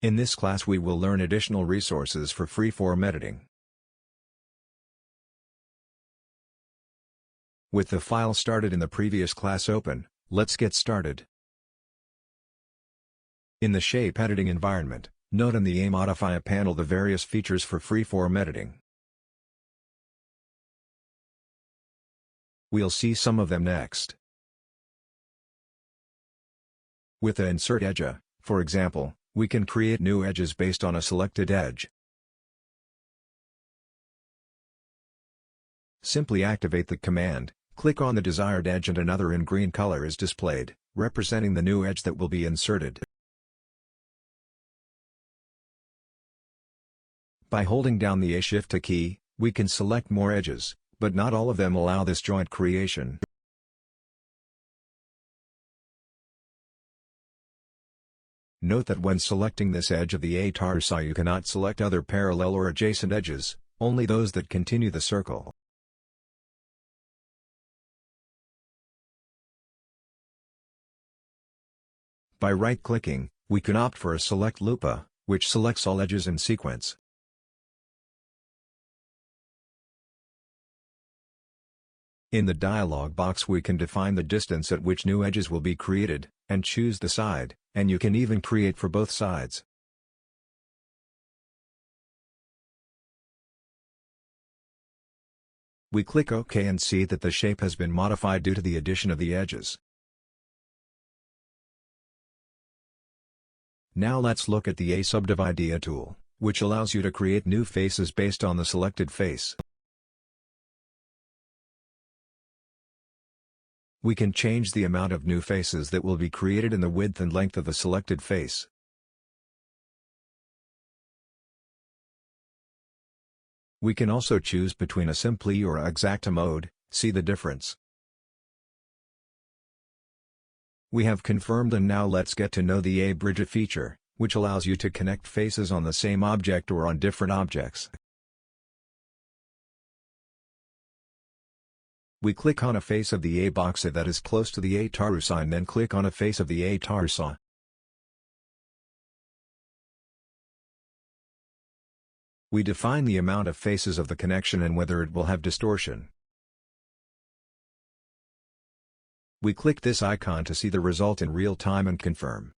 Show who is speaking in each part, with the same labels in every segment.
Speaker 1: In this class we will learn additional resources for freeform editing. With the file started in the previous class open, let's get started. In the shape editing environment, note in the Modify panel the various features for freeform editing. We'll see some of them next. With the Insert Edge, for example, we can create new edges based on a selected edge. Simply activate the command, click on the desired edge and another in green color is displayed, representing the new edge that will be inserted. By holding down the Shift key, we can select more edges, but not all of them allow this joint creation. Note that when selecting this edge of the torso you cannot select other parallel or adjacent edges, only those that continue the circle. By right-clicking, we can opt for a Select Lupa, which selects all edges in sequence. In the dialog box we can define the distance at which new edges will be created, and choose the side, and you can even create for both sides. We click OK and see that the shape has been modified due to the addition of the edges. Now let's look at the Subdivide tool, which allows you to create new faces based on the selected face. We can change the amount of new faces that will be created and the width and length of the selected face. We can also choose between a Simply or a Exacta mode, see the difference. We have confirmed and now let's get to know the Abridger feature, which allows you to connect faces on the same object or on different objects. We click on a face of the box that is close to the torso and then click on a face of the torso. We define the amount of faces of the connection and whether it will have distortion. We click this icon to see the result in real time and confirm.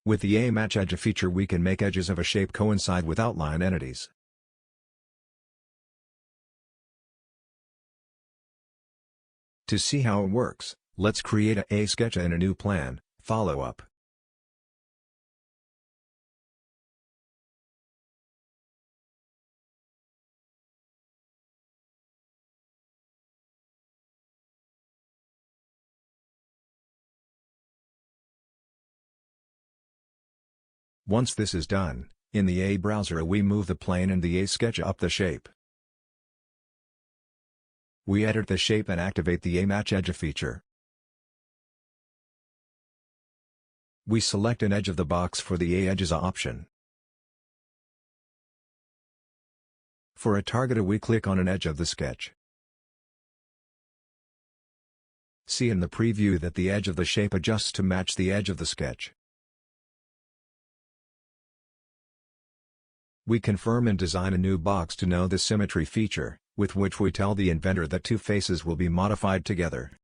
Speaker 1: With the Match Edge feature we can make edges of a shape coincide with outline entities. To see how it works, let's create a sketch in a new plan, follow up. Once this is done, in the browser we move the plane and the sketch up the shape. We edit the shape and activate the Match Edge feature. We select an edge of the box for the Edges option. For a target we click on an edge of the sketch. See in the preview that the edge of the shape adjusts to match the edge of the sketch. We confirm and design a new box to know the Symmetry feature, with which we tell the inventor that two faces will be modified together.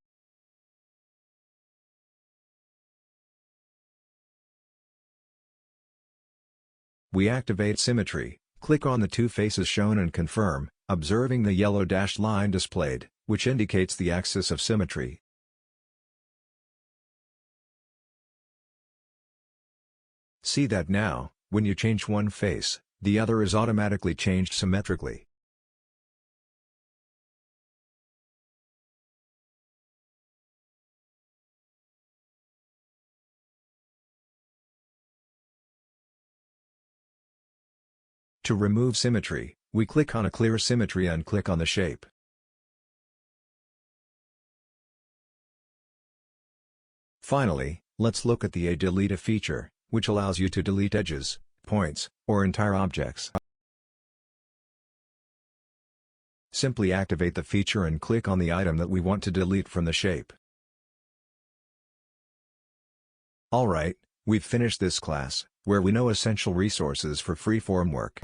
Speaker 1: We activate Symmetry, click on the two faces shown and confirm, observing the yellow dashed line displayed, which indicates the axis of symmetry. See that now, when you change one face, the other is automatically changed symmetrically. To remove symmetry, we click on a clear symmetry and click on the shape. Finally, let's look at the Delete feature, which allows you to delete edges, points, or entire objects. Simply activate the feature and click on the item that we want to delete from the shape. Alright, we've finished this class, where we know essential resources for freeform work.